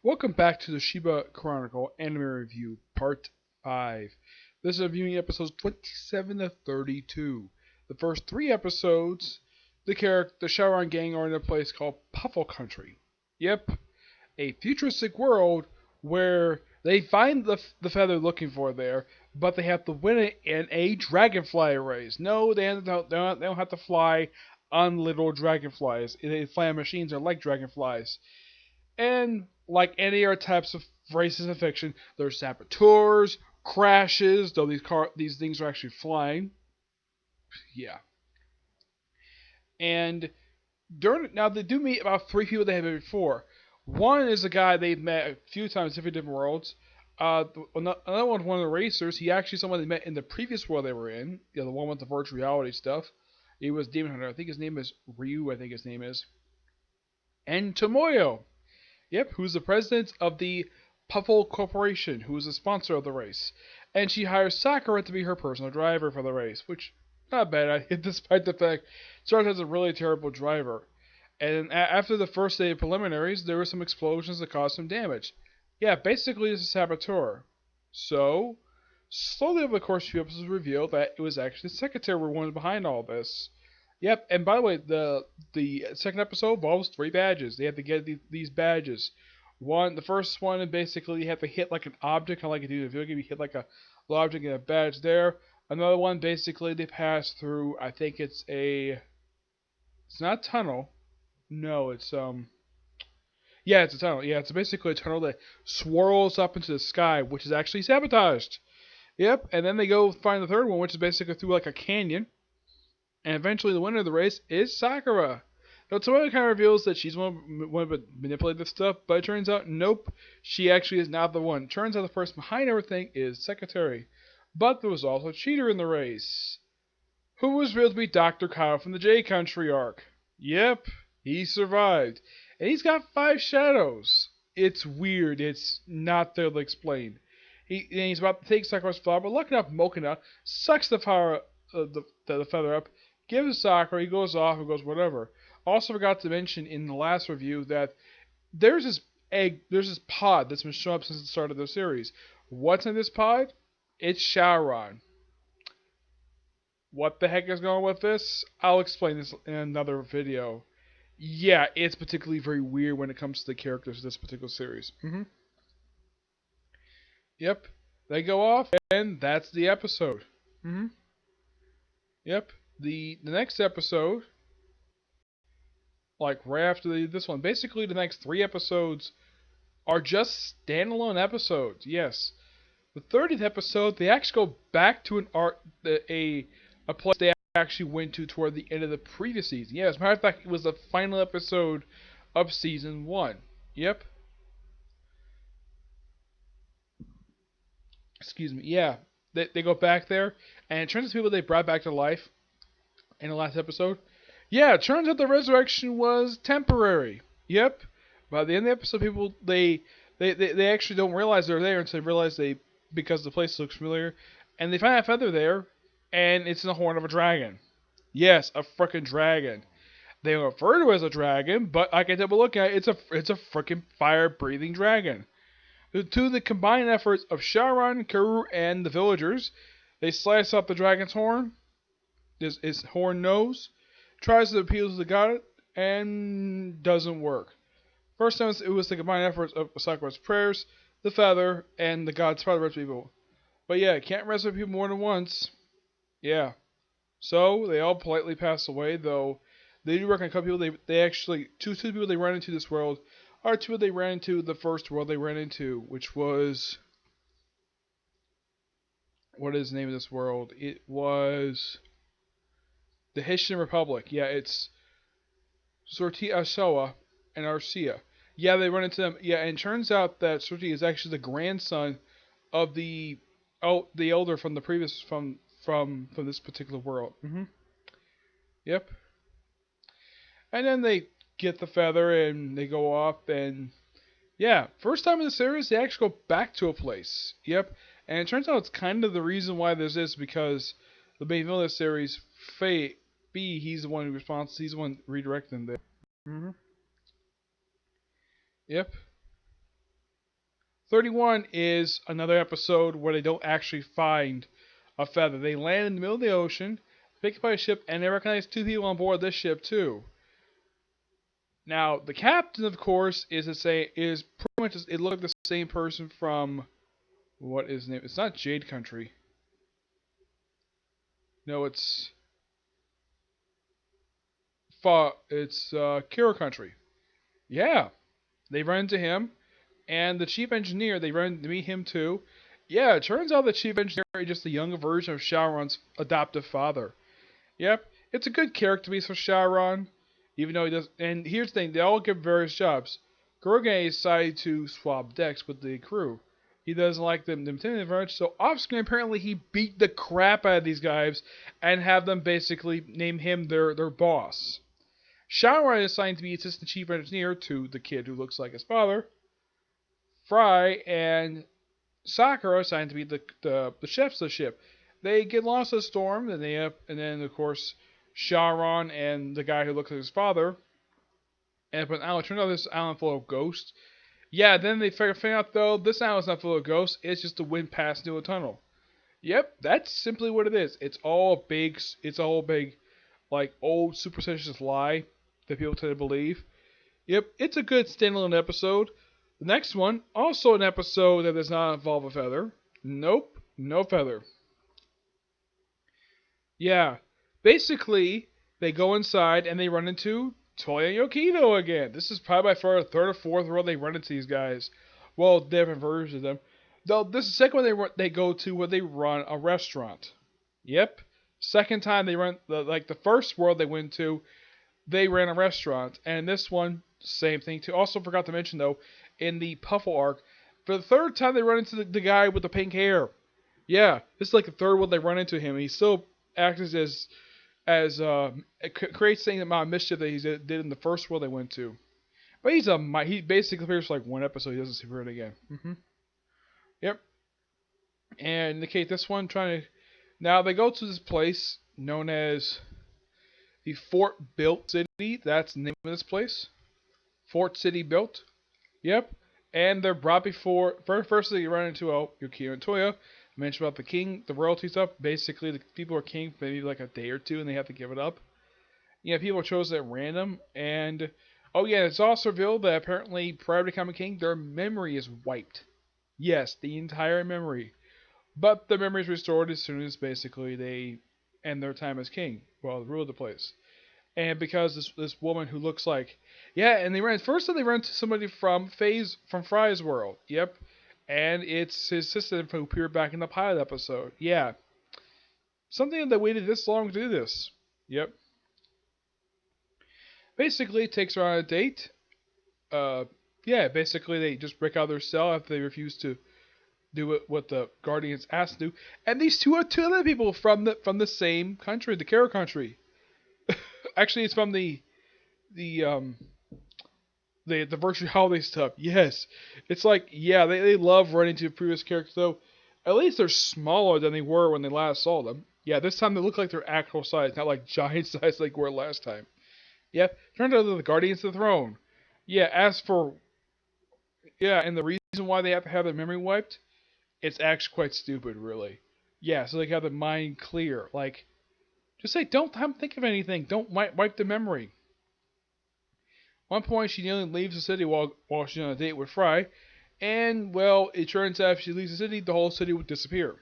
Welcome back to the Shiba Chronicle Anime Review Part 5. This is reviewing episodes 27 to 32. The first three episodes, the Sharon gang are in a place called Puffle Country. Yep, a futuristic world where they find the feather looking for there, but they have to win it in a dragonfly race. No, they don't have to fly on little dragonflies. They fly on machines that are like dragonflies. And like any other types of races in fiction, there's saboteurs, crashes, though these things are actually flying. Yeah. And now they do meet about three people they have met before. One is a guy they've met a few times in different worlds. Another one of the racers. He actually someone they met in the previous world they were in. The one with the virtual reality stuff. He was Demon Hunter. I think his name is Ryu. I think his name is. And Tomoyo. Yep, who's the president of the Puffle Corporation, who is the sponsor of the race. And she hires Sakura to be her personal driver for the race, which, not bad, despite the fact Sakura is a really terrible driver. And after the first day of preliminaries, there were some explosions that caused some damage. Yeah, basically it's a saboteur. So, slowly over the course of a few episodes revealed that it was actually the secretary who was behind all this. Yep, and by the way, the second episode involves three badges. They have to get these badges. The first one, basically you have to hit like an object, kind of like you do in a video game. You hit like a little object and a badge there. Another one, basically they pass through. I think it's not a tunnel. No, yeah, it's a tunnel. Yeah, it's basically a tunnel that swirls up into the sky, which is actually sabotaged. Yep, and then they go find the third one, which is basically through like a canyon. And eventually the winner of the race is Sakura. Now Tomoyo kind of reveals that she's one to manipulate this stuff, but it turns out, nope, she actually is not the one. Turns out the person behind everything is Secretary. But there was also a cheater in the race, who was revealed to be Dr. Kyle from the J Country arc. Yep, he survived. And he's got 5 shadows. It's weird, it's not thoroughly explained. He's about to take Sakura's flower, but lucky enough, Mokina sucks the power the feather up, gives Sakura, he goes off and goes whatever. Also forgot to mention in the last review that there's this pod that's been showing up since the start of the series. What's in this pod? It's Sharon. What the heck is going on with this? I'll explain this in another video. Yeah, it's particularly very weird when it comes to the characters of this particular series. Yep. They go off, and that's the episode. Yep. The next episode, like right after this one, basically the next 3 episodes are just standalone episodes. Yes. The 30th episode, they actually go back to a place they actually went to toward the end of the previous season. Yeah, as a matter of fact, it was the final episode of season 1. Yep. Excuse me. Yeah. They go back there, and it turns out people they brought back to life in the last episode. Yeah, it turns out the resurrection was temporary. Yep. By the end of the episode, people they actually don't realize they're there until they realize because the place looks familiar, and they find a feather there, and it's in the horn of a dragon. Yes, a frickin' dragon. They refer to it as a dragon, but I can take a look at it, it's a frickin' fire breathing dragon. To the combined efforts of Sharon, Karu, and the villagers, they slice up the dragon's horn, his horn nose, tries to appeal to the god, and doesn't work. First time it was the combined efforts of Sakura's prayers, the feather, and the god's power to resurrect people. But yeah, can't resurrect people more than once. Yeah. So they all politely pass away, though they do reckon a couple people they actually two people they ran into this world are two they ran into the first world they ran into, which was what is the name of this world? It was the Haitian Republic. Yeah, it's Sorti Ashoa and Arcia. Yeah, they run into them. Yeah, and it turns out that Sorti is actually the grandson of the elder from the previous from this particular world. Yep. And then they get the feather and they go off and yeah, first time in the series they actually go back to a place. Yep. And it turns out it's kind of the reason why there's this because the main villain of the series, Faye B, he's the one who responds. He's the one redirecting there. Yep. 31 is another episode where they don't actually find a feather. They land in the middle of the ocean, pick up a ship, and they recognize two people on board this ship too. Now, the captain, of course, is pretty much it looked like the same person from what is his name? It's not Jade Country. No, it's Kira Country. Yeah, they run into him, and the chief engineer. They run to meet him too. Yeah, it turns out the chief engineer is just a younger version of Shaoran's adoptive father. Yep, it's a good character piece for Shaoran, even though he does. And here's the thing: they all get various jobs. Kuroge decided to swap decks with the crew. He doesn't like them intimidating very much, so off screen apparently he beat the crap out of these guys and have them basically name him their boss. Shaoran is assigned to be assistant chief engineer to the kid who looks like his father. Fry and Sakura assigned to be the chefs of the ship. They get lost in the storm, and then of course Shaoran and the guy who looks like his father end up on an island. Turns out this island full of ghosts. Yeah, then they figure out though this island's not full of ghosts. It's just the wind passing through a tunnel. Yep, that's simply what it is. It's all big. It's a whole big, like old superstitious lie that people tend to believe. Yep, it's a good standalone episode. The next one, also an episode that does not involve a feather. Nope, no feather. Yeah, basically, they go inside and they run into Toya and Yokito again. This is probably by far the third or fourth world they run into these guys. Well, different versions of them. Though this is the second one they go to where they run a restaurant. Yep, second time they run the first world they went to, they ran a restaurant, and this one same thing too. Also forgot to mention though, in the Puffle arc, for the third time they run into the guy with the pink hair. Yeah, this is like the third one they run into him. He still acts as creates the same amount of mischief that he did in the first world they went to. But he basically appears for like one episode. He doesn't appear again. Yep. And in the case this one now they go to this place known as the Fort Built City. That's the name of this place. Fort City Built. Yep. And they're brought before first they run into Yukio and Toya. I mentioned about the king, the royalty stuff. Basically, the people are king for maybe like a day or two, and they have to give it up. Yeah, people are chosen at random, and it's also revealed that apparently prior to becoming king, their memory is wiped. Yes, the entire memory, but the memory is restored as soon as basically they end their time as king. Well, rule of the place. And because this woman who looks like and they ran into somebody from Fry's world. Yep. And it's his sister who appeared back in the pilot episode. Yeah. Something that waited this long to do this. Yep. Basically, it takes her on a date. Basically they just break out of their cell after they refuse to do what the Guardians asked to do. And these two are two other people from the same country, the Kara country. Actually, it's from the virtual holiday stuff. Yes. It's like, they love running to previous characters, though. At least they're smaller than they were when they last saw them. Yeah, this time they look like they're actual size, not like giant size like they were last time. Yep, turns out they're the Guardians of the Throne. And the reason why they have to have their memory wiped, it's actually quite stupid, really. Yeah, so they have the mind clear. Like, just say, don't think of anything. Don't wipe the memory. One point, she nearly leaves the city while she's on a date with Fry. And, well, it turns out if she leaves the city, the whole city would disappear.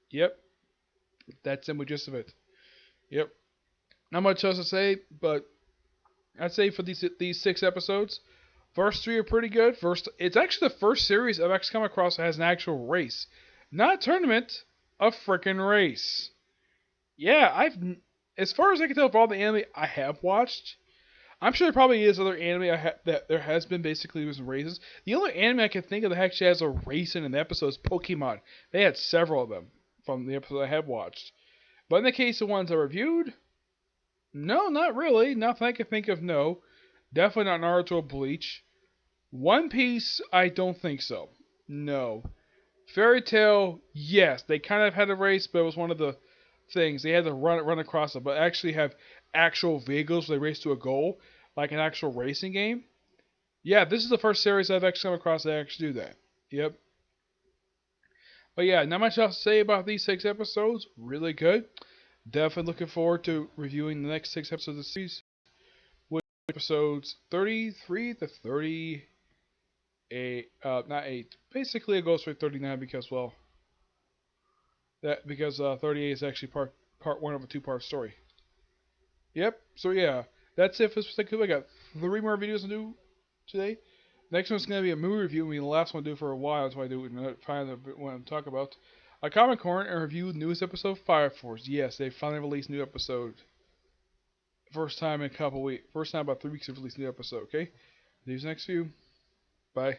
Yep. That's the gist of it. Yep. Not much else to say, but I'd say for these 6 episodes, first 3 are pretty good. It's actually the first series I've actually come across that has an actual race. Not a tournament, a frickin' race. Yeah, as far as I can tell, of all the anime I have watched, I'm sure there probably is other anime that there has been basically some races. The only anime I can think of that actually has a race in an episode is Pokemon. They had several of them from the episodes I have watched. But in the case of ones I reviewed, no, not really. Nothing I can think of, no. Definitely not Naruto or Bleach. One Piece, I don't think so. No. Fairy Tail, yes. They kind of had a race, but it was one of the things. They had to run across it, but actually have actual vehicles where they race to a goal, like an actual racing game. Yeah, this is the first series I've actually come across that actually do that. Yep. But yeah, not much else to say about these 6 episodes. Really good. Definitely looking forward to reviewing the next 6 episodes of the series, with episodes 33 to 38. Not 8. Basically, it goes for 39 because, well, 38 is actually part one of a two-part story. Yep. So yeah, that's it for this particular. I got 3 more videos to do today. Next one's gonna be a movie review. I mean, the last one I do for a while. That's why I do it and find what I'm talking about. A Comic Corner and review newest episode of Fire Force. Yes, they finally released new episode. First time in a couple weeks. First time about 3 weeks they've released new episode. Okay. See you next few. Bye.